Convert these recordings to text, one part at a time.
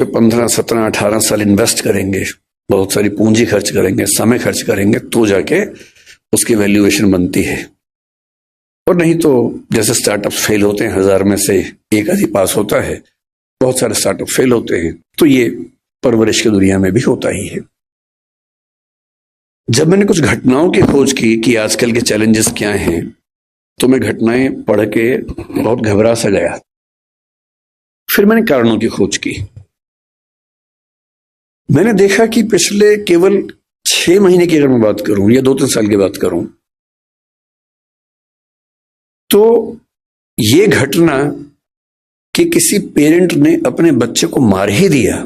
पे 15, 17, 18 साल इन्वेस्ट करेंगे, बहुत सारी पूंजी खर्च करेंगे, समय खर्च करेंगे, तो जाके उसकी वैल्यूएशन बनती है। और नहीं तो जैसे स्टार्टअप फेल होते हैं, 1000 में से एक आदि पास होता है, बहुत सारे स्टार्टअप फेल होते हैं। तो ये परवरिश की दुनिया में भी होता ही है। जब मैंने कुछ घटनाओं की खोज की कि आजकल के चैलेंजेस क्या हैं, तो मैं घटनाएं पढ़ के बहुत घबरा सा गया। फिर मैंने कारणों की खोज की। मैंने देखा कि पिछले केवल 6 महीने की अगर मैं बात करूं या 2-3 साल की बात करूं, तो ये घटना कि किसी पेरेंट ने अपने बच्चे को मार ही दिया,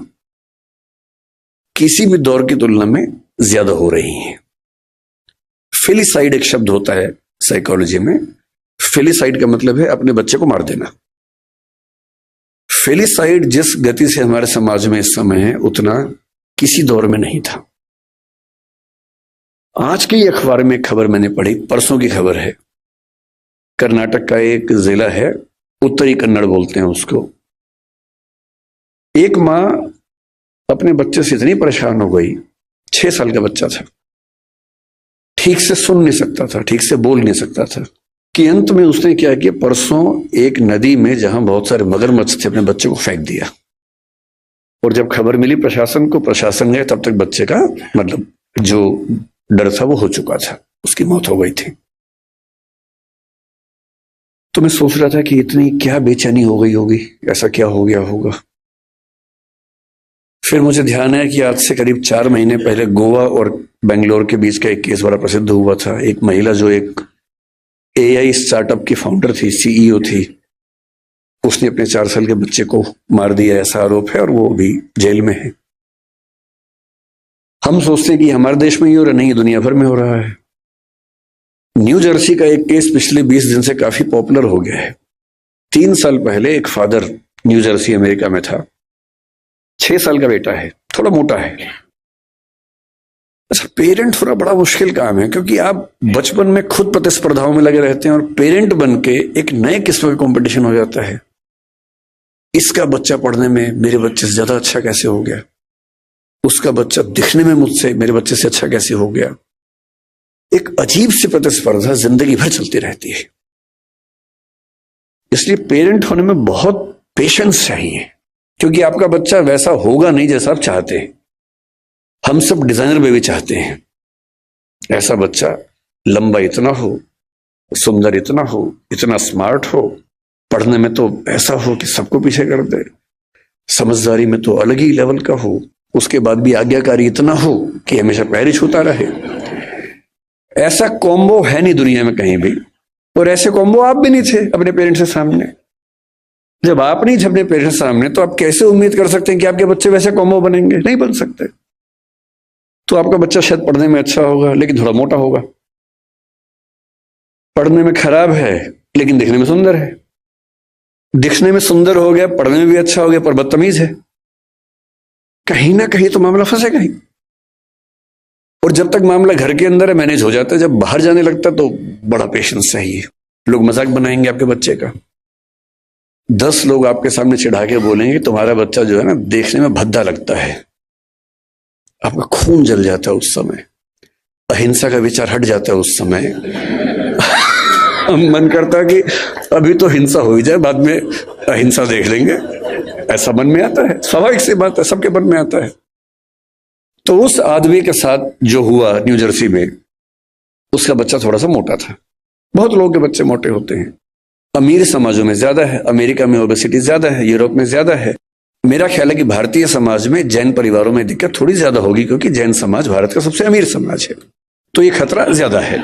किसी भी दौर की तुलना में ज्यादा हो रही है। फिलिसाइड एक शब्द होता है साइकोलॉजी में। फिलिसाइड का मतलब है अपने बच्चे को मार देना। फिलिसाइड जिस गति से हमारे समाज में इस समय है, उतना किसी दौर में नहीं था। आज के अखबार में खबर मैंने पढ़ी, परसों की खबर है। कर्नाटक का एक जिला है, उत्तरी कन्नड़ बोलते हैं उसको। एक मां अपने बच्चे से इतनी परेशान हो गई, 6 साल का बच्चा था, ठीक से सुन नहीं सकता था, ठीक से बोल नहीं सकता था, कि अंत में उसने क्या किया, परसों एक नदी में जहां बहुत सारे मगरमच्छ थे, अपने बच्चे को फेंक दिया। और जब खबर मिली प्रशासन को, प्रशासन गए, तब तक बच्चे का मतलब जो डर था वो हो चुका था, उसकी मौत हो गई थी। तो मैं सोच रहा था कि इतनी क्या बेचैनी हो गई होगी, ऐसा क्या हो गया होगा। फिर मुझे ध्यान है कि आज से करीब 4 महीने पहले गोवा और बेंगलोर के बीच का एक केस बड़ा प्रसिद्ध हुआ था। एक महिला जो एक एआई स्टार्टअप की फाउंडर थी, सीईओ थी, उसने अपने 4 साल के बच्चे को मार दिया, ऐसा आरोप है, और वो अभी जेल में है। हम सोचते हैं कि हमारे देश में ही हो रहा, नहीं, दुनिया भर में हो रहा है। न्यू जर्सी का एक केस पिछले 20 दिन से काफी पॉपुलर हो गया है। 3 साल पहले एक फादर न्यू जर्सी अमेरिका में था, 6 साल का बेटा है, थोड़ा मोटा है। अच्छा, पेरेंट होना बड़ा मुश्किल काम है, क्योंकि आप बचपन में खुद प्रतिस्पर्धाओं में लगे रहते हैं और पेरेंट बन के एक नए किस्म का कंपटीशन हो जाता है। इसका बच्चा पढ़ने में मेरे बच्चे से ज्यादा अच्छा कैसे हो गया, उसका बच्चा दिखने में मुझसे मेरे बच्चे से अच्छा कैसे हो गया। एक अजीब सी प्रतिस्पर्धा जिंदगी भर चलती रहती है। इसलिए पेरेंट होने में बहुत पेशेंस चाहिए, क्योंकि आपका बच्चा वैसा होगा नहीं जैसा आप चाहते हैं। हम सब डिजाइनर बेबी चाहते हैं, ऐसा बच्चा लंबा इतना हो, सुंदर इतना हो, इतना स्मार्ट हो, पढ़ने में तो ऐसा हो कि सबको पीछे कर दे, समझदारी में तो अलग ही लेवल का हो, उसके बाद भी आज्ञाकारी इतना हो कि हमेशा पैर ही छूता रहे। ऐसा कॉम्बो है नहीं दुनिया में कहीं भी, और ऐसे कॉम्बो आप भी नहीं थे अपने पेरेंट्स के सामने। जब आप नहीं थे अपने पेरेंट्स के सामने, तो आप कैसे उम्मीद कर सकते हैं कि आपके बच्चे वैसे कॉम्बो बनेंगे? नहीं बन सकते। तो आपका बच्चा शायद पढ़ने में अच्छा होगा, लेकिन थोड़ा मोटा होगा, पढ़ने में खराब है लेकिन दिखने में सुंदर है, दिखने में सुंदर हो गया, पढ़ने में भी अच्छा हो गया, पर बदतमीज है। कहीं ना कहीं तो मामला फंसेगा ही। और जब तक मामला घर के अंदर है मैनेज हो जाता है, जब बाहर जाने लगता तो बड़ा पेशेंस चाहिए। लोग मजाक बनाएंगे आपके बच्चे का, 10 लोग आपके सामने चिढ़ा के बोलेंगे तुम्हारा बच्चा जो है ना देखने में भद्दा लगता है। आपका खून जल जाता है उस समय, अहिंसा का विचार हट जाता है उस समय। मन करता है कि अभी तो हिंसा हो ही जाए, बाद में अहिंसा देख लेंगे, ऐसा मन में आता है। स्वाभाविक सी बात है, सबके मन में आता है। तो उस आदमी के साथ जो हुआ न्यू जर्सी में, उसका बच्चा थोड़ा सा मोटा था। बहुत लोगों के बच्चे मोटे होते हैं। अमीर समाजों में ज्यादा है, अमेरिका में ओबेसिटी ज्यादा है, यूरोप में ज्यादा है। मेरा ख्याल है कि भारतीय समाज में जैन परिवारों में दिक्कत थोड़ी ज्यादा होगी, क्योंकि जैन समाज भारत का सबसे अमीर समाज है। तो ये खतरा ज्यादा है,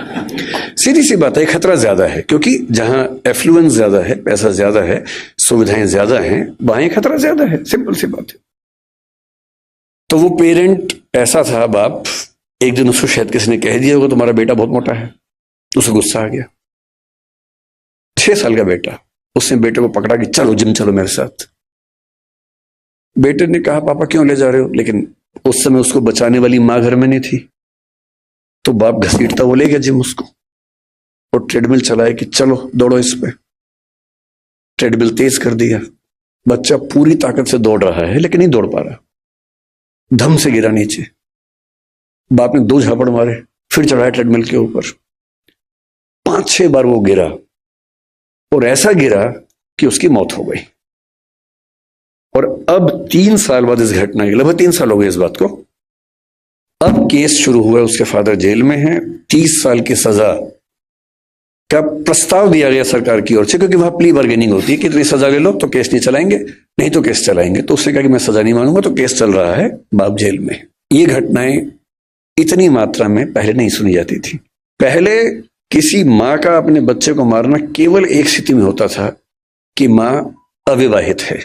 सीधी सी बात है, खतरा ज्यादा है, क्योंकि जहां एफ्लुएंस ज्यादा है, पैसा ज्यादा है, सुविधाएं ज्यादा हैं, वहां खतरा ज्यादा है। सिंपल सी बात है। तो वो पेरेंट ऐसा था, बाप, एक दिन उसको शायद किसी ने कह दिया होगा तुम्हारा बेटा बहुत मोटा है, उसे गुस्सा आ गया। 6 साल का बेटा, उसने बेटे को पकड़ा कि चलो जिम चलो मेरे साथ। बेटे ने कहा पापा क्यों ले जा रहे हो, लेकिन उस समय उसको बचाने वाली मां घर में नहीं थी, तो बाप घसीटता वो ले गया जिम उसको, और ट्रेडमिल चलाए कि चलो दौड़ो इस पे। ट्रेडमिल तेज कर दिया, बच्चा पूरी ताकत से दौड़ रहा है लेकिन नहीं दौड़ पा रहा, धम से गिरा नीचे। बाप ने 2 झापड़ मारे, फिर चढ़ाया ट्रेडमिल के ऊपर। 5-6 बार वो गिरा और ऐसा गिरा कि उसकी मौत हो गई। और अब 3 साल बाद इस घटना के, लगभग 3 साल हो गए इस बात को, अब केस शुरू हुआ, उसके फादर जेल में हैं। 30 साल की सजा का प्रस्ताव दिया गया सरकार की ओर से, क्योंकि वहां प्ली बार्गेनिंग होती है कि इतनी सजा ले लो तो केस नहीं चलाएंगे, नहीं तो केस चलाएंगे। तो उसने कहा कि मैं सजा नहीं मानूंगा, तो केस चल रहा है, बाप जेल में। ये घटनाएं इतनी मात्रा में पहले नहीं सुनी जाती थी। पहले किसी मां का अपने बच्चे को मारना केवल एक स्थिति में होता था कि मां अविवाहित है,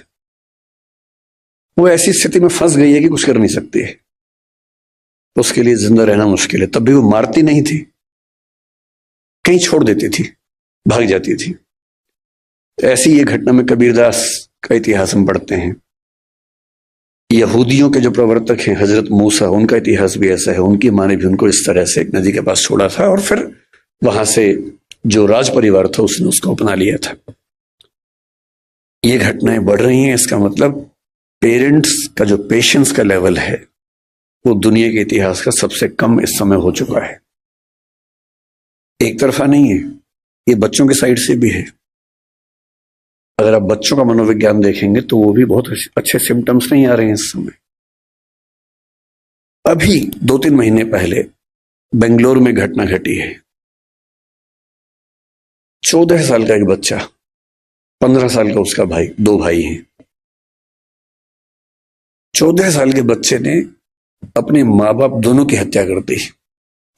वो ऐसी स्थिति में फंस गई है कि कुछ कर नहीं सकती है, उसके लिए जिंदा रहना मुश्किल है। तब भी वो मारती नहीं थी, कहीं छोड़ देती थी, भाग जाती थी। ऐसी ये घटना में कबीरदास का इतिहास हम पढ़ते हैं। यहूदियों के जो प्रवर्तक हैं हजरत मूसा, उनका इतिहास भी ऐसा है। उनकी मां ने भी उनको इस तरह से एक नदी के पास छोड़ा था और फिर वहां से जो राज परिवार था उसने उसको अपना लिया था। ये घटनाएं बढ़ रही हैं, इसका मतलब पेरेंट्स का जो पेशेंस का लेवल है वो दुनिया के इतिहास का सबसे कम इस समय हो चुका है। एक तरफा नहीं है, ये बच्चों की साइड से भी है। अगर आप बच्चों का मनोविज्ञान देखेंगे तो वो भी बहुत अच्छे सिम्टम्स नहीं आ रहे हैं इस समय। अभी 2-3 महीने पहले बेंगलुरु में घटना घटी है। 14 साल का एक बच्चा, 15 साल का उसका भाई, 2 भाई हैं। 14 साल के बच्चे ने अपने माँ बाप दोनों की हत्या कर दी।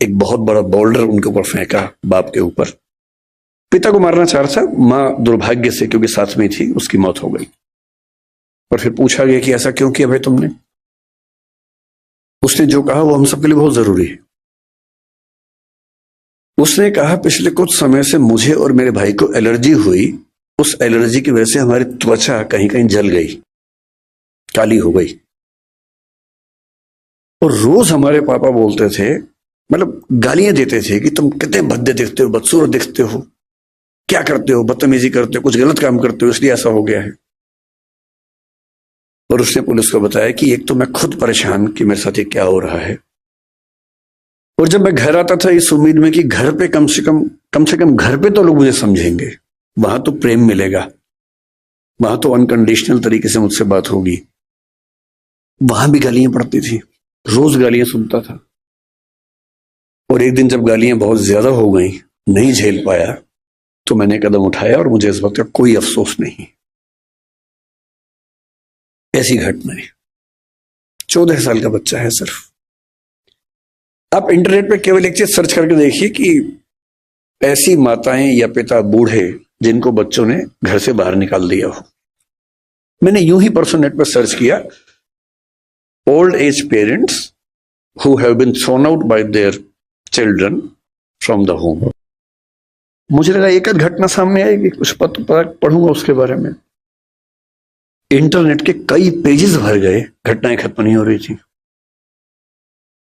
एक बहुत बड़ा बोल्डर उनके ऊपर फेंका, बाप के ऊपर। पिता को मारना चाह रहा था, मां दुर्भाग्य से क्योंकि साथ में थी उसकी मौत हो गई। और फिर पूछा गया कि ऐसा क्यों किया भाई तुमने? उसने जो कहा वो हम सबके लिए बहुत जरूरी है। उसने कहा पिछले कुछ समय से मुझे और मेरे भाई को एलर्जी हुई, उस एलर्जी की वजह से हमारी त्वचा कहीं कहीं जल गई, काली हो गई। और रोज हमारे पापा बोलते थे, मतलब गालियां देते थे कि तुम कितने भद्दे दिखते हो, बदसूरत दिखते हो, क्या करते हो, बदतमीजी करते हो, कुछ गलत काम करते हो, इसलिए ऐसा हो गया है। और उसने पुलिस को बताया कि एक तो मैं खुद परेशान कि मेरे साथ ये क्या हो रहा है, और जब मैं घर आता था इस उम्मीद में कि घर पे कम से कम घर पे तो लोग मुझे समझेंगे, वहां तो प्रेम मिलेगा, वहां तो अनकंडीशनल तरीके से मुझसे बात होगी। वहां भी गालियां पड़ती थी, रोज गालियां सुनता था। और एक दिन जब गालियां बहुत ज्यादा हो गई, नहीं झेल पाया, तो मैंने कदम उठाया और मुझे इस वक्त का कोई अफसोस नहीं। ऐसी घटनाएं। 14 साल का बच्चा है सिर्फ। आप इंटरनेट पे केवल एक चीज सर्च करके देखिए कि ऐसी माताएं या पिता बूढ़े जिनको बच्चों ने घर से बाहर निकाल दिया हो। मैंने यूं ही परसों नेट पर सर्च किया, old age parents who have been thrown out by their children from the home. मुझे लगा एक आध घटना सामने आएगी, कुछ पढ़ूंगा उसके बारे में। इंटरनेट के कई पेजेस भर गए, घटनाएं खत्म नहीं हो रही थी।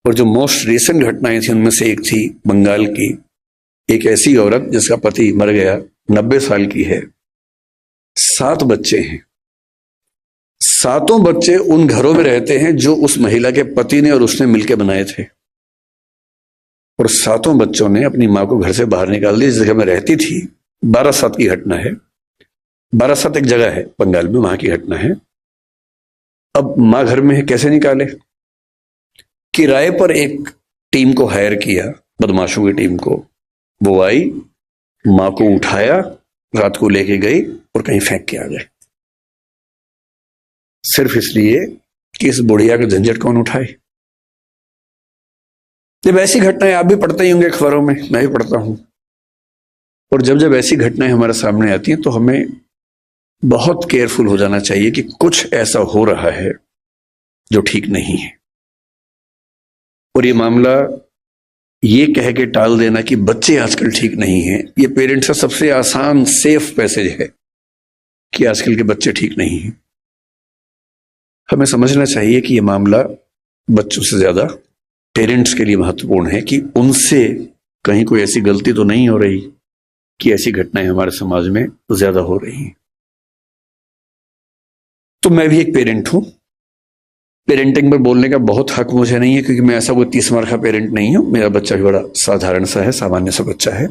और जो मोस्ट रिसेंट घटनाएं थी उनमें से एक थी बंगाल की, एक ऐसी औरत जिसका पति मर गया, 90 साल की है, 7 बच्चे हैं। 7 बच्चे उन घरों में रहते हैं जो उस महिला के पति ने और उसने मिलकर बनाए थे। और 7 बच्चों ने अपनी मां को घर से बाहर निकाल दिया, जिस जगह में रहती थी। 12/7 की घटना है। 12/7 एक जगह है बंगाल में, वहां की घटना है। अब मां घर में है, कैसे निकाले? किराए पर एक टीम को हायर किया, बदमाशों की टीम को। वो आई, मां को उठाया, रात को लेके गई और कहीं फेंक के आ गए, सिर्फ इसलिए कि इस बुढ़िया का झंझट कौन उठाए। जब ऐसी घटनाएं आप भी पढ़ते ही होंगे अखबारों में, मैं भी पढ़ता हूं। और जब जब ऐसी घटनाएं हमारे सामने आती हैं तो हमें बहुत केयरफुल हो जाना चाहिए कि कुछ ऐसा हो रहा है जो ठीक नहीं है। और ये मामला ये कह के टाल देना कि बच्चे आजकल ठीक नहीं हैं, ये पेरेंट्स का सबसे आसान सेफ मैसेज है कि आजकल के बच्चे ठीक नहीं हैं। हमें समझना चाहिए कि ये मामला बच्चों से ज्यादा पेरेंट्स के लिए महत्वपूर्ण है कि उनसे कहीं कोई ऐसी गलती तो नहीं हो रही कि ऐसी घटनाएं हमारे समाज में ज्यादा हो रही हैं। तो मैं भी एक पेरेंट हूं। पेरेंटिंग पर बोलने का बहुत हक मुझे नहीं है, क्योंकि मैं ऐसा कोई 30 मार का पेरेंट नहीं हूं। मेरा बच्चा भी बड़ा साधारण सा है, सामान्य सा बच्चा है।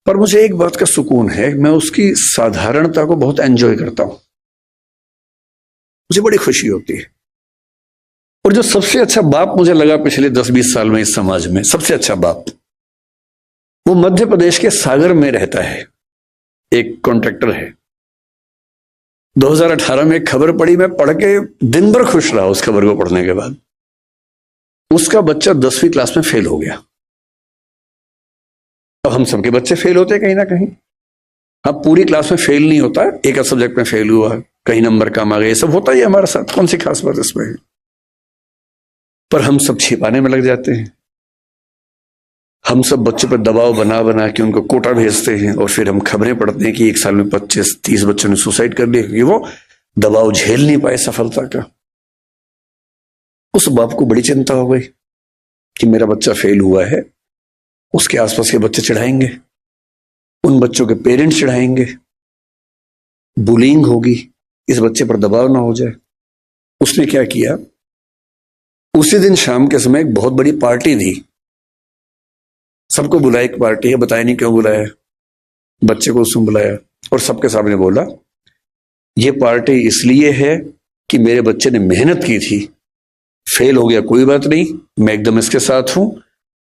पर मुझे एक बात का सुकून है, मैं उसकी साधारणता को बहुत एंजॉय करता हूं, मुझे बड़ी खुशी होती है। और जो सबसे अच्छा बाप मुझे लगा पिछले 10-20 साल में इस समाज में, सबसे अच्छा बाप, वो मध्य प्रदेश के सागर में रहता है, एक कॉन्ट्रैक्टर है। 2018 में एक खबर पड़ी, मैं पढ़ के दिन भर खुश रहा। उस खबर को पढ़ने के बाद उसका बच्चा 10वीं क्लास में फेल हो गया। अब हम सबके बच्चे फेल होते हैं कहीं ना कहीं। अब पूरी क्लास में फेल नहीं होता, एक सब्जेक्ट में फेल हुआ, कहीं नंबर कम आ गए, सब होता ही है हमारे साथ, कौन सी खास बात इसमें है। पर हम सब छिपाने में लग जाते हैं। हम सब बच्चों पर दबाव बना बना के उनको कोटा भेजते हैं, और फिर हम खबरें पढ़ते हैं कि एक साल में 25-30 बच्चों ने सुसाइड कर लिया, क्योंकि वो दबाव झेल नहीं पाए सफलता का। उस बाप को बड़ी चिंता हो गई कि मेरा बच्चा फेल हुआ है, उसके आसपास के बच्चे चिढ़ाएंगे, उन बच्चों के पेरेंट्स चिढ़ाएंगे, बुलिंग होगी, इस बच्चे पर दबाव ना हो जाए। उसने क्या किया, उसी दिन शाम के समय एक बहुत बड़ी पार्टी दी, सबको बुलाया, एक पार्टी है, बताया नहीं क्यों बुलाया, बच्चे को उसने बुलाया और सबके सामने बोला, ये पार्टी इसलिए है कि मेरे बच्चे ने मेहनत की थी, फेल हो गया कोई बात नहीं, मैं एकदम इसके साथ हूं,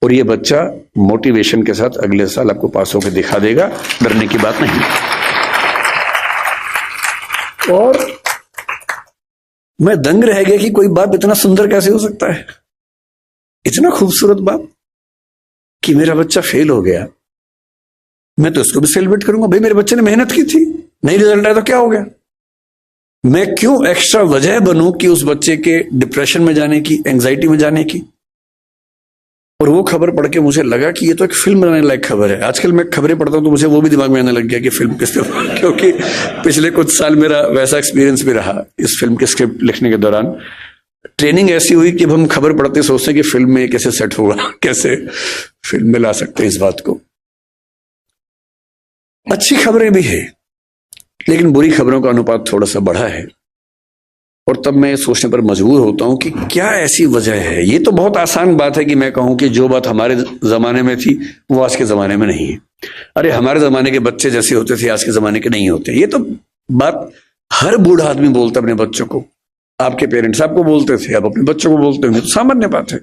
और ये बच्चा मोटिवेशन के साथ अगले साल आपको पास होकर दिखा देगा, डरने की बात नहीं। और मैं दंग रह गया कि कोई बाप इतना सुंदर कैसे हो सकता है, इतना खूबसूरत बाप, कि मेरा बच्चा फेल हो गया, मैं तो इसको भी सेलिब्रेट करूंगा। भाई मेरे बच्चे ने मेहनत की थी, नहीं रिजल्ट आया तो क्या हो गया, मैं क्यों एक्स्ट्रा वजह बनूं कि उस बच्चे के डिप्रेशन में जाने की, एंजाइटी में जाने की। और वो खबर पढ़ के मुझे लगा कि ये तो एक फिल्म बनाने लायक खबर है। आजकल मैं खबरें पढ़ता हूं तो मुझे वो भी दिमाग में आने लग गया कि फिल्म किस तरह, क्योंकि पिछले कुछ साल मेरा वैसा एक्सपीरियंस भी रहा इस फिल्म के स्क्रिप्ट लिखने के दौरान। ट्रेनिंग ऐसी हुई कि अब हम खबर पढ़ते सोचते हैं कि फिल्म में कैसे सेट होगा, कैसे फिल्म में ला सकते हैं इस बात को। अच्छी खबरें भी है, लेकिन बुरी खबरों का अनुपात थोड़ा सा बढ़ा है, और तब मैं सोचने पर मजबूर होता हूं कि क्या ऐसी वजह है। ये तो बहुत आसान बात है कि मैं कहूं कि जो बात हमारे जमाने में थी वो आज के जमाने में नहीं है। अरे हमारे जमाने के बच्चे जैसे होते थे आज के जमाने के नहीं होते, ये तो बात हर बूढ़ा आदमी बोलता अपने बच्चों को। आपके पेरेंट्स आपको बोलते थे, आप अपने बच्चों को बोलते होंगे, तो सामान्य बात है।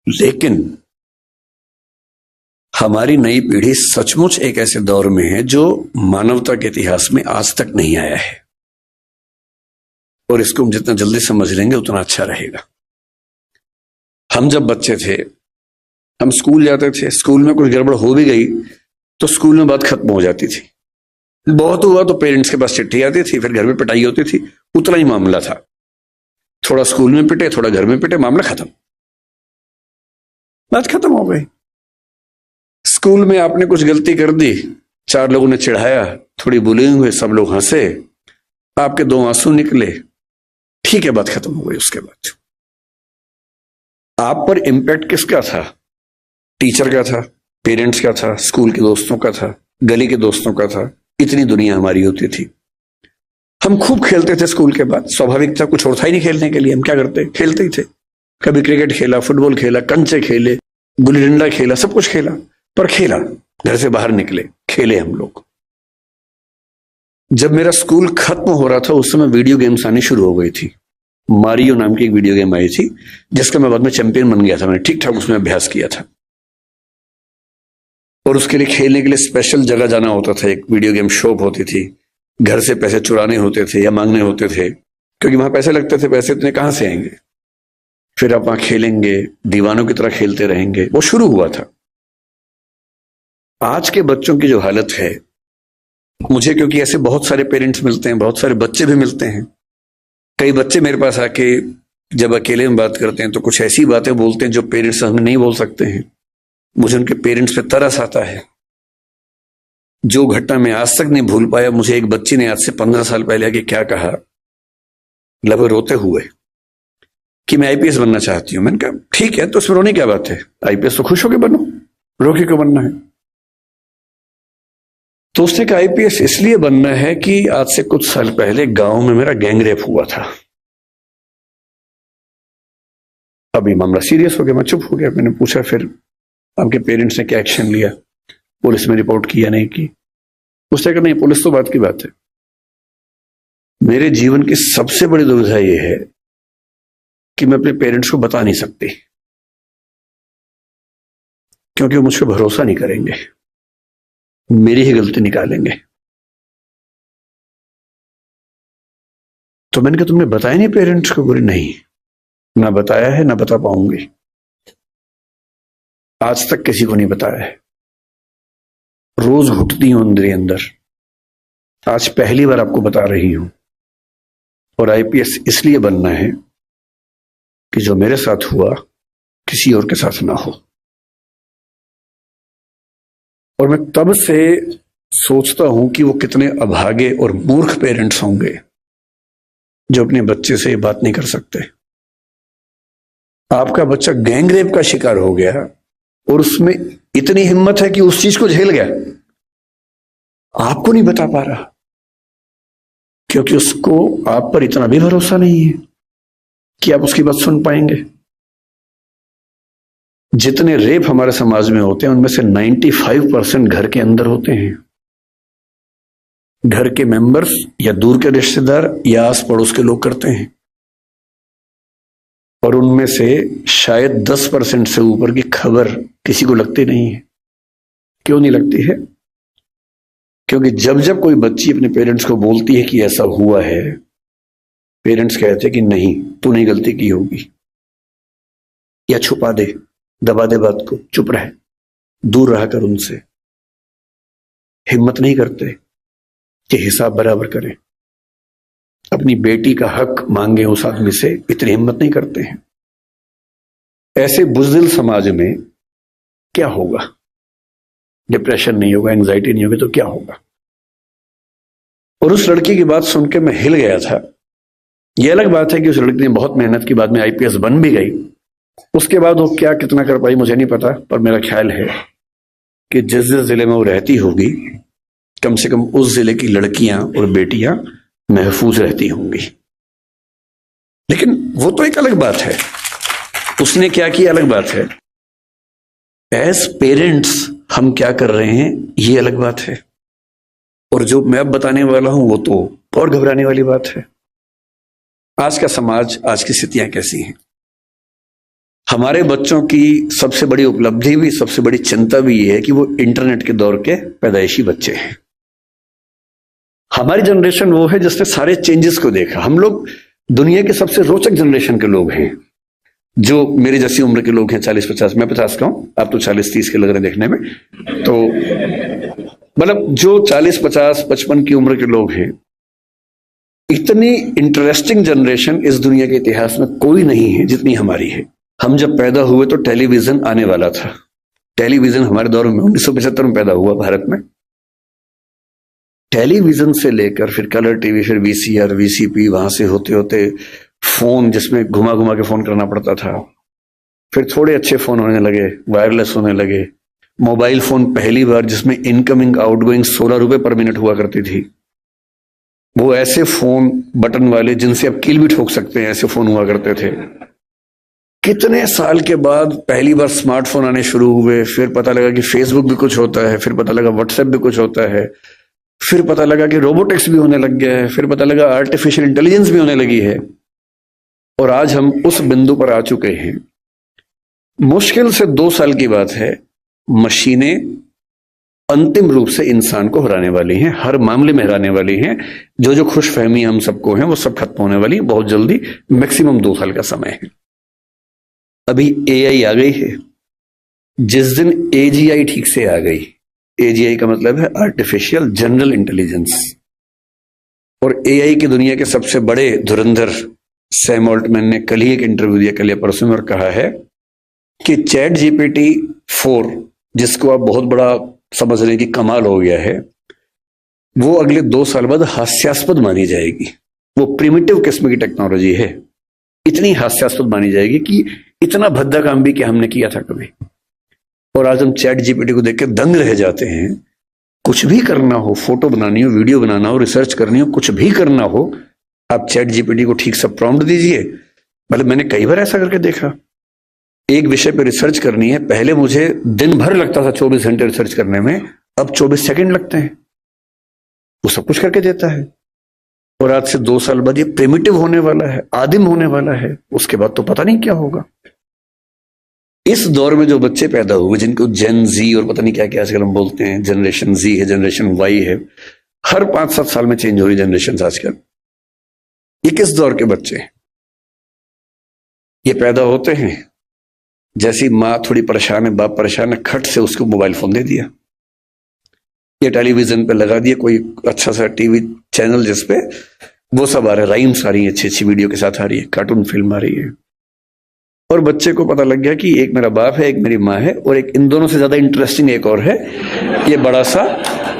लेकिन हमारी नई पीढ़ी सचमुच एक ऐसे दौर में है जो मानवता के इतिहास में आज तक नहीं आया है, और इसको हम जितना जल्दी समझ लेंगे उतना अच्छा रहेगा। हम जब बच्चे थे, हम स्कूल जाते थे, स्कूल में कुछ गड़बड़ हो भी गई तो स्कूल में बात खत्म हो जाती थी। बहुत हुआ तो पेरेंट्स के पास चिट्ठी आती थी, फिर घर में पिटाई होती थी, उतना ही मामला था। थोड़ा स्कूल में पिटे, थोड़ा घर में पिटे, मामला खत्म, बात खत्म हो गई। स्कूल में आपने कुछ गलती कर दी, 4 लोगों ने चिढ़ाया, थोड़ी बुलिंग हुई, सब लोग हंसे, आपके 2 आंसू निकले, ठीक है, बात खत्म हो गई। उसके बाद आप पर इंपैक्ट किसका था? टीचर का था, पेरेंट्स का था, स्कूल के दोस्तों का था, गली के दोस्तों का था, इतनी दुनिया हमारी होती थी। हम खूब खेलते थे स्कूल के बाद, स्वाभाविक था, कुछ और था ही नहीं खेलने के लिए। हम क्या करते, खेलते ही थे। कभी क्रिकेट खेला, फुटबॉल खेला, कंचे खेले, गुल्ली डंडा खेला, सब कुछ खेला, पर खेला, घर से बाहर निकले, खेले हम लोग। जब मेरा स्कूल खत्म हो रहा था उस समय वीडियो गेम्स आनी शुरू हो गई थी। मारियो नाम की एक वीडियो गेम आई थी, जिसका मैं बाद में चैंपियन बन गया था। मैंने ठीक ठाक उसमें अभ्यास किया था, और उसके लिए खेलने के लिए स्पेशल जगह जाना होता था। एक वीडियो गेम शॉप होती थी, घर से पैसे चुराने होते थे या मांगने होते थे, क्योंकि वहां पैसे लगते थे, पैसे इतने कहां से आएंगे। फिर आप वहां खेलेंगे, दीवानों की तरह खेलते रहेंगे, वो शुरू हुआ था। आज के बच्चों की जो हालत है, मुझे क्योंकि ऐसे बहुत सारे पेरेंट्स मिलते हैं, बहुत सारे बच्चे भी मिलते हैं। कई बच्चे मेरे पास आके जब अकेले में बात करते हैं तो कुछ ऐसी बातें बोलते हैं जो पेरेंट्स हमें नहीं बोल सकते हैं। मुझे उनके पेरेंट्स पे तरस आता है। जो घटना मैं आज तक नहीं भूल पाया, मुझे एक बच्ची ने आज से 15 साल पहले आके क्या कहा, लगभग रोते हुए, कि मैं आईपीएस बनना चाहती हूं। मैंने कहा ठीक है, तो उसमें रोने क्या बात है, आईपीएस तो खुश होकर बनो, रो के क्यों बनना है। तो उसने कहा आईपीएस इसलिए बनना है कि आज से कुछ साल पहले गांव में मेरा गैंगरेप हुआ था। अभी मामला सीरियस हो गया, मैं चुप हो गया। मैंने पूछा फिर आपके पेरेंट्स ने क्या एक्शन लिया, पुलिस में रिपोर्ट किया नहीं की? उसने कहा नहीं, पुलिस तो बात की बात है, मेरे जीवन की सबसे बड़ी दुविधा यह है कि मैं अपने पेरेंट्स को बता नहीं सकती, क्योंकि वो मुझ पर भरोसा नहीं करेंगे, मेरी ही गलती निकालेंगे। तो मैंने कहा तुमने बताया नहीं पेरेंट्स को? बोले नहीं, ना बताया है ना बता पाऊंगी, आज तक किसी को नहीं बताया है, रोज घुटती हूं अंदर अंदर, आज पहली बार आपको बता रही हूं। और आईपीएस इसलिए बनना है कि जो मेरे साथ हुआ किसी और के साथ ना हो। और मैं तब से सोचता हूं कि वो कितने अभागे और मूर्ख पेरेंट्स होंगे जो अपने बच्चे से ये बात नहीं कर सकते। आपका बच्चा गैंगरेप का शिकार हो गया और उसमें इतनी हिम्मत है कि उस चीज को झेल गया, आपको नहीं बता पा रहा क्योंकि उसको आप पर इतना भी भरोसा नहीं है कि आप उसकी बात सुन पाएंगे। जितने रेप हमारे समाज में होते हैं उनमें से 95% घर के अंदर होते हैं। घर के मेंबर्स या दूर के रिश्तेदार या आस पड़ोस के लोग करते हैं, और उनमें से शायद 10% से ऊपर की खबर किसी को लगती नहीं है। क्यों नहीं लगती है? क्योंकि जब जब कोई बच्ची अपने पेरेंट्स को बोलती है कि ऐसा हुआ है, पेरेंट्स कहते हैं कि नहीं, तूने गलती की होगी, या छुपा दे, दबा दे बात को, चुप रहे, दूर रहा कर उनसे। हिम्मत नहीं करते कि हिसाब बराबर करें, अपनी बेटी का हक मांगे उस आदमी से, इतनी हिम्मत नहीं करते हैं। ऐसे बुज़दिल समाज में क्या होगा? डिप्रेशन नहीं होगा, एंजाइटी नहीं होगी तो क्या होगा? और उस लड़की की बात सुन के मैं हिल गया था। यह अलग बात है कि उस लड़की ने बहुत मेहनत की, बाद में आईपीएस बन भी गई। उसके बाद वो क्या कितना कर पाई मुझे नहीं पता, पर मेरा ख्याल है कि जिस जिस जिले में वो रहती होगी, कम से कम उस जिले की लड़कियां और बेटियां महफूज रहती होंगी। लेकिन वो तो एक अलग बात है, उसने क्या किया अलग बात है। एज पेरेंट्स हम क्या कर रहे हैं ये अलग बात है। और जो मैं अब बताने वाला हूं वो तो और घबराने वाली बात है। आज का समाज, आज की स्थितियां कैसी हैं? हमारे बच्चों की सबसे बड़ी उपलब्धि भी, सबसे बड़ी चिंता भी ये है कि वो इंटरनेट के दौर के पैदाइशी बच्चे हैं। हमारी जनरेशन वो है जिसने सारे चेंजेस को देखा। हम लोग दुनिया के सबसे रोचक जनरेशन के लोग हैं, जो मेरी जैसी उम्र के लोग हैं, 40-50। मैं 50 का हूं, आप तो 40-30 के लग रहे देखने में। तो मतलब जो 40-50-55 की उम्र के लोग हैं, इतनी इंटरेस्टिंग जनरेशन इस दुनिया के इतिहास में कोई नहीं है जितनी हमारी है। हम जब पैदा हुए तो टेलीविजन आने वाला था। टेलीविजन हमारे दौर में 1975 में पैदा हुआ भारत में। टेलीविजन से लेकर फिर कलर टीवी, फिर वीसीआर, वीसीपी, वहां से होते होते फोन जिसमें घुमा घुमा के फोन करना पड़ता था, फिर थोड़े अच्छे फोन होने लगे, वायरलेस होने लगे। मोबाइल फोन पहली बार जिसमें इनकमिंग आउटगोइंग 16 रुपए पर मिनट हुआ करती थी। वो ऐसे फोन बटन वाले जिनसे आप कील भी ठोक सकते हैं, ऐसे फोन हुआ करते थे। कितने साल के बाद पहली बार स्मार्टफोन आने शुरू हुए, फिर पता लगा कि फेसबुक भी कुछ होता है, फिर पता लगा व्हाट्सएप भी कुछ होता है, फिर पता लगा कि रोबोटिक्स भी होने लग गया है, फिर पता लगा आर्टिफिशियल इंटेलिजेंस भी होने लगी है। और आज हम उस बिंदु पर आ चुके हैं, मुश्किल से 2 साल की बात है, मशीनें अंतिम रूप से इंसान को हराने वाली हैं, हर मामले में हराने वाली हैं। जो जो खुशफहमी हम सबको हैं वो सब खत्म होने वाली बहुत जल्दी, मैक्सिमम 2 साल का समय है। अभी एआई आ गई है, जिस दिन एजीआई ठीक से आ गई, एजीआई का मतलब है आर्टिफिशियल जनरल इंटेलिजेंस, और एआई की दुनिया के सबसे बड़े धुरंधर सैम ऑल्टमैन ने कल ही एक इंटरव्यू दिया, कल या परसों में, और कहा है कि चैट जीपीटी 4, जिसको आप बहुत बड़ा समझ रहे हैं कि कमाल हो गया है, वो अगले 2 साल बाद हास्यास्पद मानी जाएगी। वो प्रिमिटिव किस्म की टेक्नोलॉजी है, इतनी हास्यास्पद मानी जाएगी कि इतना भद्दा काम भी क्या हमने किया था कभी। और आज हम चैट जीपीटी को देख के दंग रह जाते हैं कुछ भी करना हो, फोटो बनानी हो, वीडियो बनाना हो, रिसर्च करनी हो, कुछ भी करना हो, आप चैट जीपीटी को ठीक सा प्रॉम्प्ट दीजिए। मतलब मैंने कई बार ऐसा करके देखा, एक विषय पे रिसर्च करनी है, पहले मुझे दिन भर लगता था 24 घंटे रिसर्च करने में, अब 24 सेकंड लगते हैं, वो सब कुछ करके देता है। और आज से 2 साल बाद ये प्रिमिटिव होने वाला है, आदिम होने वाला है, उसके बाद तो पता नहीं क्या होगा। इस दौर में जो बच्चे पैदा हुए जिनको जेन जी और पता नहीं क्या क्या आजकल हम बोलते हैं, जनरेशन जी है, जनरेशन वाई है, हर 5-7 साल में चेंज हो रही जनरेशन आजकल। ये किस दौर के बच्चे हैं? ये पैदा होते हैं, जैसी माँ थोड़ी परेशान है, बाप परेशान है, खट से उसको मोबाइल फोन दे दिया, ये टेलीविजन पे लगा दिया कोई अच्छा सा टीवी चैनल जिसपे वो सब आ रहा है, राइम्स आ रही है, अच्छी अच्छी वीडियो के साथ आ रही है, कार्टून फिल्म आ रही है, और बच्चे को पता लग गया कि एक मेरा बाप है, एक मेरी माँ है, और एक इन दोनों से ज्यादा इंटरेस्टिंग एक और है, ये बड़ा सा,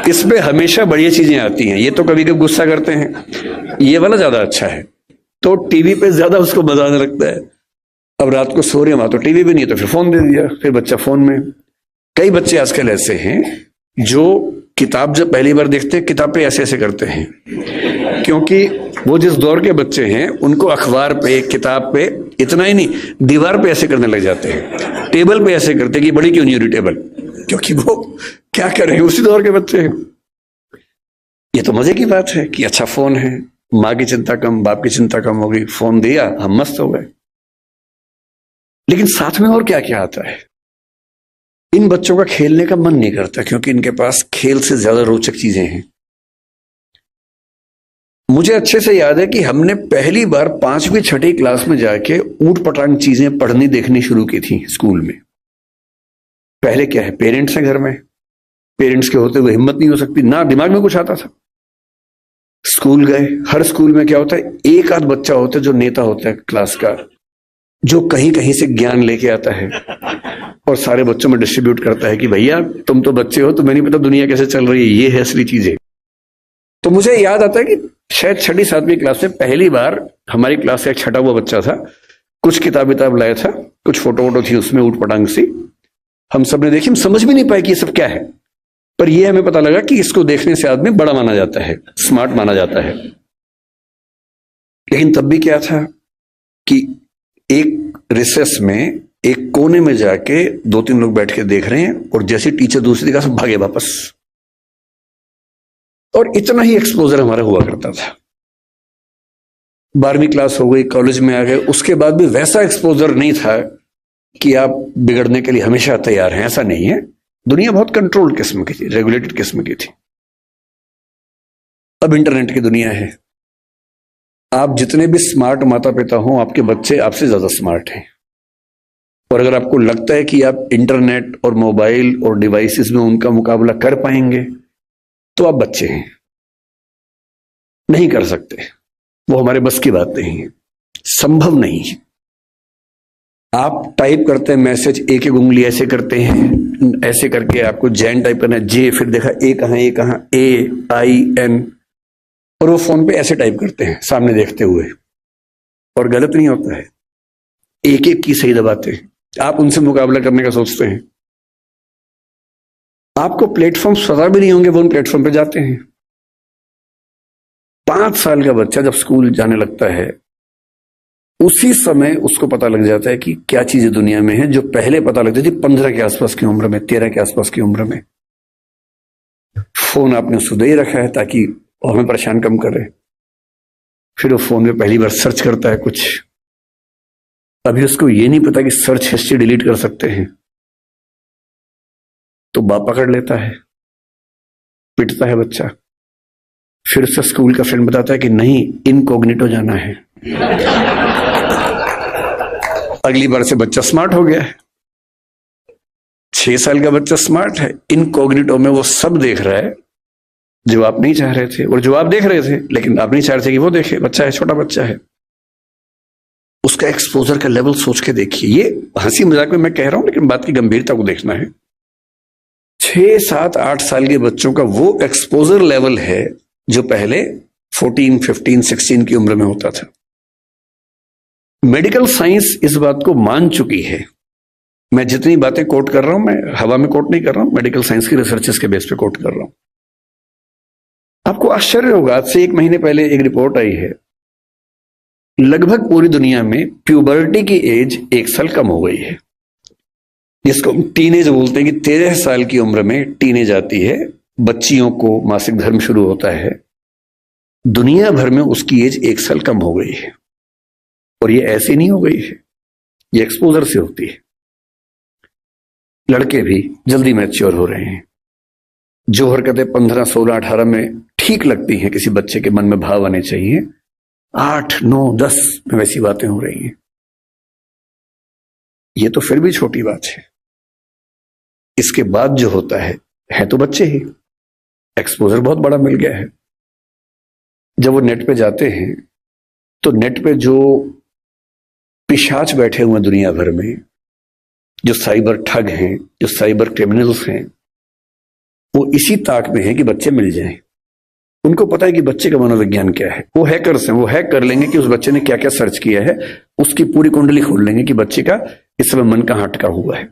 इसमें हमेशा बढ़िया चीजें आती हैं, ये तो कभी कभी गुस्सा करते हैं, ये वाला ज्यादा अच्छा है, तो टीवी पे ज्यादा उसको मजा आने लगता है। अब रात को सो रहे वहां तो टीवी भी नहीं है, तो फिर फोन दे दिया, फिर बच्चा फोन में। कई बच्चे आजकल ऐसे हैं जो किताब जब पहली बार देखते हैं, किताब पे ऐसे ऐसे करते हैं, क्योंकि वो जिस दौर के बच्चे हैं उनको अखबार पे, किताब पे, इतना ही नहीं, दीवार पे ऐसे करने लग जाते हैं, टेबल पे ऐसे करते हैं कि बड़ी क्यों नहीं हो रही टेबल, क्योंकि वो क्या कर रहे हैं, उसी दौर के बच्चे हैं। ये तो मजे की बात है कि अच्छा फोन है, माँ की चिंता कम, बाप की चिंता कम हो गई, फोन दिया, हम मस्त हो गए। लेकिन साथ में और क्या क्या आता है? इन बच्चों का खेलने का मन नहीं करता, क्योंकि इनके पास खेल से ज्यादा रोचक चीजें हैं। मुझे अच्छे से याद है कि हमने पहली बार 5वीं 6ठी क्लास में जाके ऊट पटांग चीजें पढ़नी देखनी शुरू की थी स्कूल में। पहले क्या है, पेरेंट्स हैं घर में, पेरेंट्स के होते हुए हिम्मत नहीं हो सकती, ना दिमाग में कुछ आता था। स्कूल गए, हर स्कूल में क्या होता है, एक आध बच्चा होता है जो नेता होता है क्लास का, जो कहीं कहीं से ज्ञान लेके आता है और सारे बच्चों में डिस्ट्रीब्यूट करता है कि भैया तुम तो बच्चे हो, तुम्हें नहीं पता दुनिया कैसे चल रही है, ये है असली चीजें। तो मुझे याद आता है कि शायद 6ठी 7वीं क्लास में पहली बार हमारी क्लास का एक छठा हुआ बच्चा था, कुछ किताब लाया था, कुछ फोटो वोटो थी उसमें ऊट पटांग सी, हम सब ने देखी, हम समझ भी नहीं पाए कि ये सब क्या है, पर ये हमें पता लगा कि इसको देखने से आदमी बड़ा माना जाता है, स्मार्ट माना जाता है। लेकिन तब भी क्या था कि एक रिसेस में एक कोने में जाके 2-3 लोग बैठ के देख रहे हैं, और जैसे टीचर दूसरी जगह से भागे वापस, और इतना ही एक्सपोजर हमारा हुआ करता था। 12वीं क्लास हो गई, कॉलेज में आ गए, उसके बाद भी वैसा एक्सपोजर नहीं था कि आप बिगड़ने के लिए हमेशा तैयार हैं, ऐसा नहीं है। दुनिया बहुत कंट्रोल्ड किस्म की थी, रेगुलेटेड किस्म की थी। अब इंटरनेट की दुनिया है, आप जितने भी स्मार्ट माता पिता हो, आपके बच्चे आपसे ज्यादा स्मार्ट हैं, और अगर आपको लगता है कि आप इंटरनेट और मोबाइल और डिवाइसेस में उनका मुकाबला कर पाएंगे, तो आप बच्चे हैं, नहीं कर सकते, वो हमारे बस की बात नहीं है, संभव नहीं है। आप टाइप करते हैं मैसेज, एक एक उंगली ऐसे करते हैं, ऐसे करके आपको जैन टाइप करना है, जे, फिर देखा ए कहां, AIN, और वो फोन पे ऐसे टाइप करते हैं सामने देखते हुए, और गलत नहीं होता है, एक एक की सही दबाते हैं, आप उनसे मुकाबला करने का सोचते हैं। आपको प्लेटफॉर्म पता भी नहीं होंगे, वो उन प्लेटफॉर्म पे जाते हैं। 5 साल का बच्चा जब स्कूल जाने लगता है, उसी समय उसको पता लग जाता है कि क्या चीजें दुनिया में है, जो पहले पता लगती थी 15 के आसपास की उम्र में, 13 के आसपास की उम्र में। फोन आपने उसको दे ही रखा है ताकि हमें परेशान कम करे, फिर वो फोन में पहली बार सर्च करता है कुछ, अभी उसको ये नहीं पता कि सर्च हिस्ट्री डिलीट कर सकते हैं, तो बाप पकड़ लेता है, पिटता है बच्चा, फिर उससे स्कूल का फ्रेंड बताता है कि नहीं, इनकॉग्निटो जाना है। अगली बार से बच्चा स्मार्ट हो गया है, 6 साल का बच्चा स्मार्ट है, इनकॉग्निटो में वो सब देख रहा है जो आप नहीं चाह रहे थे, और जो आप देख रहे थे लेकिन आप नहीं चाह रहे थे कि वो देखे। बच्चा है, छोटा बच्चा है, उसका एक्सपोजर का लेवल सोच के देखिए। ये हंसी मजाक में मैं कह रहा हूं, लेकिन बात की गंभीरता को देखना है। 6, 7, 8 साल के बच्चों का वो एक्सपोजर लेवल है जो पहले 14, 15, 16 की उम्र में होता था। मेडिकल साइंस इस बात को मान चुकी है। मैं जितनी बातें कोट कर रहा हूं, मैं हवा में कोट नहीं कर रहा हूं, मेडिकल साइंस की रिसर्चेस के बेस पे कोट कर रहा हूं। आपको आश्चर्य होगा, आज से 1 महीने पहले एक रिपोर्ट आई है, लगभग पूरी दुनिया में प्यूबर्टी की एज 1 साल कम हो गई है, जिसको टीनेज बोलते हैं कि 13 साल की उम्र में टीनेज आती है, बच्चियों को मासिक धर्म शुरू होता है। दुनिया भर में उसकी एज 1 साल कम हो गई है। और ये ऐसे नहीं हो गई है, ये एक्सपोजर से होती है। लड़के भी जल्दी मैच्योर हो रहे हैं। जो हरकतें 15, 16, 18 में ठीक लगती हैं, किसी बच्चे के मन में भाव आने चाहिए, 8, 9, 10 में वैसी बातें हो रही हैं। ये तो फिर भी छोटी बात है। इसके बाद जो होता है तो बच्चे ही। एक्सपोजर बहुत बड़ा मिल गया है। जब वो नेट पे जाते हैं तो नेट पे जो पिशाच बैठे हुए दुनिया भर में, जो साइबर ठग हैं, जो साइबर क्रिमिनल्स हैं, वो इसी ताक में है कि बच्चे मिल जाएं। उनको पता है कि बच्चे का मनोविज्ञान क्या है। वो हैकर्स हैं, वो हैक कर लेंगे कि उस बच्चे ने क्या क्या सर्च किया है, उसकी पूरी कुंडली खोल लेंगे कि बच्चे का इस समय मन कहां अटका हुआ है।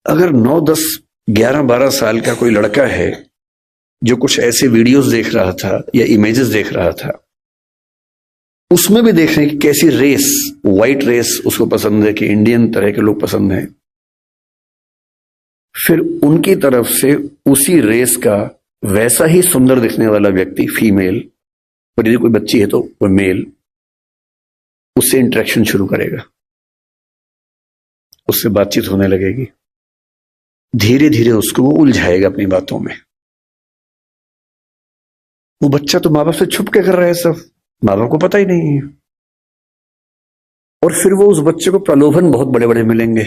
अगर 9, 10, 11, 12 साल का कोई लड़का है जो कुछ ऐसे वीडियोस देख रहा था या इमेजेस देख रहा था, उसमें भी देख रहे हैं कि कैसी रेस, व्हाइट रेस उसको पसंद है, कि इंडियन तरह के लोग पसंद हैं, फिर उनकी तरफ से उसी रेस का वैसा ही सुंदर दिखने वाला व्यक्ति, फीमेल, और यदि कोई बच्ची है तो वो मेल, उससे इंटरेक्शन शुरू करेगा, उससे बातचीत होने लगेगी। धीरे धीरे उसको वो उलझाएगा अपनी बातों में। वो बच्चा तो माँ बाप से छुप के कर रहा है सब, माँ बाप को पता ही नहीं है। और फिर वो उस बच्चे को प्रलोभन बहुत बड़े बड़े मिलेंगे।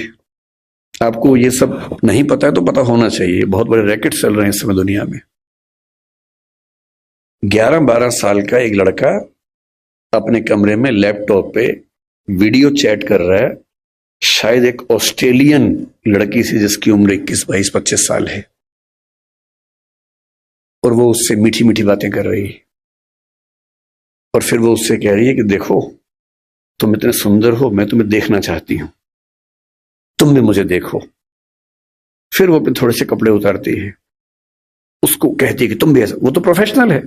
आपको ये सब नहीं पता है तो पता होना चाहिए, बहुत बड़े रैकेट चल रहे हैं इस समय दुनिया में। 11-12 साल का एक लड़का अपने कमरे में लैपटॉप पे वीडियो चैट कर रहा है, शायद एक ऑस्ट्रेलियन लड़की से जिसकी उम्र 21, 22, 25 साल है, और वो उससे मीठी मीठी बातें कर रही है। और फिर वो उससे कह रही है कि देखो, तुम इतने सुंदर हो, मैं तुम्हें देखना चाहती हूं, तुम भी मुझे देखो। फिर वो अपने थोड़े से कपड़े उतारती है, उसको कहती है कि तुम भी ऐसा, वो तो प्रोफेशनल है,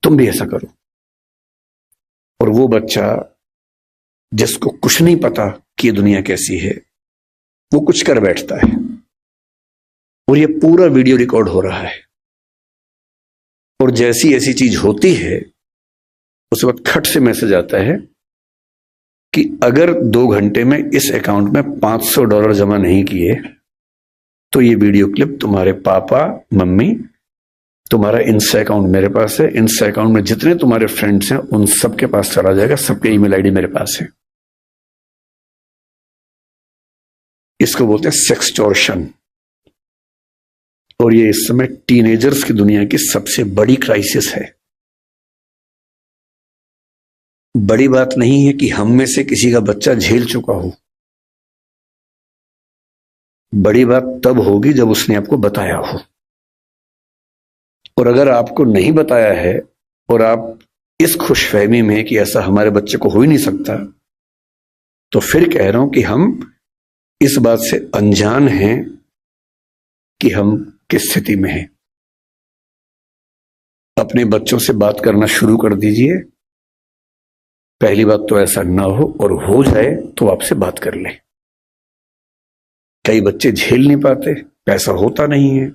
तुम भी ऐसा करो। और वो बच्चा जिसको कुछ नहीं पता कि ये दुनिया कैसी है, वो कुछ कर बैठता है। और ये पूरा वीडियो रिकॉर्ड हो रहा है। और जैसी ऐसी चीज होती है, उस वक्त खट से मैसेज आता है कि अगर 2 घंटे में इस अकाउंट में $500 जमा नहीं किए तो ये वीडियो क्लिप तुम्हारे पापा, मम्मी, तुम्हारा इंस्टा अकाउंट मेरे पास है, इंस्टा अकाउंट में जितने तुम्हारे फ्रेंड्स हैं उन सबके पास चला जाएगा, सबके ईमेल आईडी मेरे पास है। इसको बोलते हैं सेक्सटॉर्शन। और ये इस समय टीनेजर्स की दुनिया की सबसे बड़ी क्राइसिस है। बड़ी बात नहीं है कि हम में से किसी का बच्चा झेल चुका हो, बड़ी बात तब होगी जब उसने आपको बताया हो। और अगर आपको नहीं बताया है और आप इस खुशफहमी में कि ऐसा हमारे बच्चे को हो ही नहीं सकता, तो फिर कह रहा हूं कि हम इस बात से अनजान हैं कि हम किस स्थिति में हैं। अपने बच्चों से बात करना शुरू कर दीजिए। पहली बात तो ऐसा ना हो, और हो जाए तो आपसे बात कर लें। कई बच्चे झेल नहीं पाते, पैसा होता नहीं है,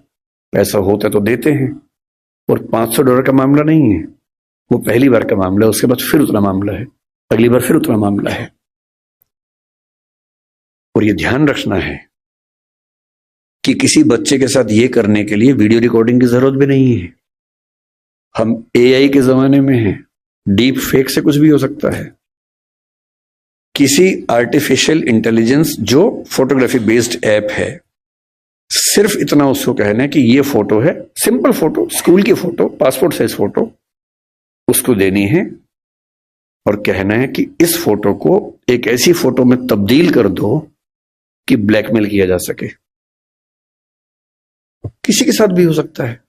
पैसा होता तो देते हैं। और $500 का मामला नहीं है, वो पहली बार का मामला है, उसके बाद फिर उतना मामला है, अगली बार फिर उतना मामला है। और ये ध्यान रखना है कि किसी बच्चे के साथ ये करने के लिए वीडियो रिकॉर्डिंग की जरूरत भी नहीं है। हम एआई के जमाने में हैं, डीप फेक से कुछ भी हो सकता है। किसी आर्टिफिशियल इंटेलिजेंस जो फोटोग्राफी बेस्ड ऐप है, सिर्फ इतना उसको कहना है कि ये फोटो है, सिंपल फोटो, स्कूल की फोटो, पासपोर्ट साइज फोटो, उसको देनी है और कहना है कि इस फोटो को एक ऐसी फोटो में तब्दील कर दो कि ब्लैकमेल किया जा सके। किसी के साथ भी हो सकता है।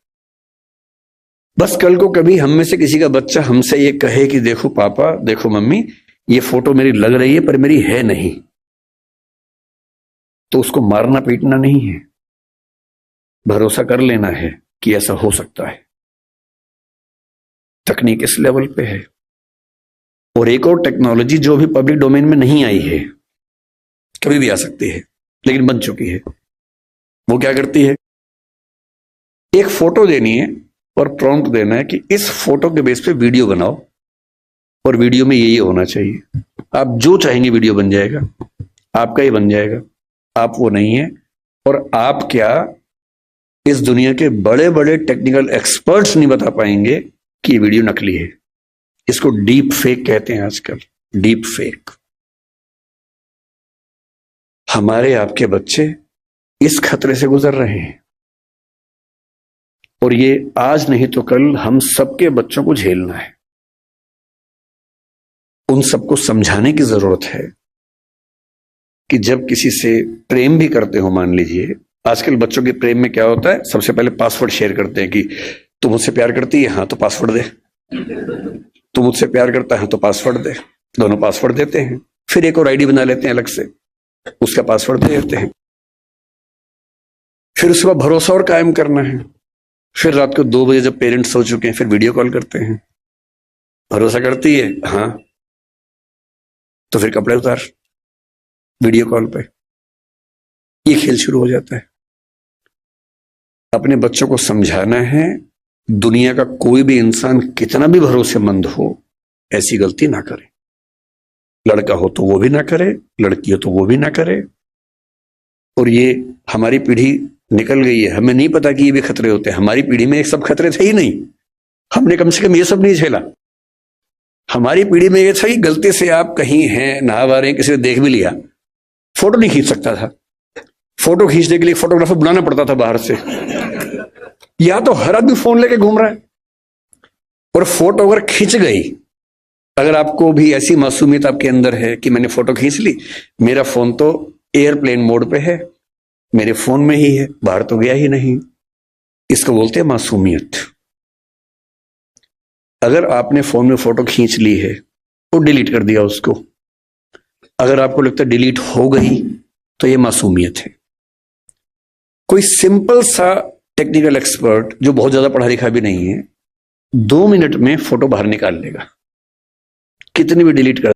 बस कल को कभी हम में से किसी का बच्चा हमसे ये कहे कि देखो पापा, देखो मम्मी, ये फोटो मेरी लग रही है पर मेरी है नहीं, तो उसको मारना पीटना नहीं है, भरोसा कर लेना है कि ऐसा हो सकता है। तकनीक इस लेवल पे है। और एक और टेक्नोलॉजी जो भी पब्लिक डोमेन में नहीं आई है, कभी भी आ सकती है लेकिन बन चुकी है। वो क्या करती है, एक फोटो देनी है और प्रॉम्प्ट देना है कि इस फोटो के बेस पे वीडियो बनाओ और वीडियो में ये होना चाहिए। आप जो चाहेंगे वीडियो बन जाएगा, आपका ही बन जाएगा। आप वो नहीं है। और आप क्या, इस दुनिया के बड़े बड़े टेक्निकल एक्सपर्ट्स नहीं बता पाएंगे कि ये वीडियो नकली है। इसको डीप फेक कहते हैं आजकल, डीप फेक। हमारे आपके बच्चे इस खतरे से गुजर रहे हैं और ये आज नहीं तो कल हम सबके बच्चों को झेलना है। उन सबको समझाने की जरूरत है कि जब किसी से प्रेम भी करते हो, मान लीजिए आजकल बच्चों के प्रेम में क्या होता है, सबसे पहले पासवर्ड शेयर करते हैं कि तू मुझसे प्यार करती है, हाँ तो पासवर्ड दे। तू मुझसे प्यार करता है तो पासवर्ड दे। दोनों पासवर्ड देते हैं, फिर एक और आईडी बना लेते हैं अलग से, उसका पासवर्ड दे देते हैं। फिर उसके बाद भरोसा और कायम करना है। फिर रात को 2 बजे जब पेरेंट्स सो चुके हैं, फिर वीडियो कॉल करते हैं। भरोसा करती है, हाँ तो फिर कपड़े उतार वीडियो कॉल पे। ये खेल शुरू हो जाता है। अपने बच्चों को समझाना है, दुनिया का कोई भी इंसान कितना भी भरोसेमंद हो, ऐसी गलती ना करे। लड़का हो तो वो भी ना करे, लड़की हो तो वो भी ना करे। और ये हमारी पीढ़ी निकल गई है, हमें नहीं पता कि ये भी खतरे होते हैं। हमारी पीढ़ी में ये सब खतरे थे ही नहीं, हमने कम से कम ये सब नहीं झेला। हमारी पीढ़ी में ये था कि गलती से आप कहीं हैं, नहा रहे हैं, किसी ने देख भी लिया, फोटो नहीं खींच सकता था। फोटो खींचने के लिए फोटोग्राफर बुलाना पड़ता था बाहर से। या तो हर आदमी फोन लेके घूम रहा है, और फोटो अगर खींच गई, अगर आपको भी ऐसी मासूमियत आपके अंदर है कि मैंने फोटो खींच ली, मेरा फोन तो एयरप्लेन मोड पे है, मेरे फोन में ही है, बाहर तो गया ही नहीं, इसको बोलते हैं मासूमियत। अगर आपने फोन में फोटो खींच ली है तो डिलीट कर दिया उसको, अगर आपको लगता है डिलीट हो गई तो ये मासूमियत है। कोई सिंपल सा टेक्निकल एक्सपर्ट जो बहुत ज्यादा पढ़ा लिखा भी नहीं है, 2 मिनट में फोटो बाहर निकाल लेगा, कितनी भी डिलीट कर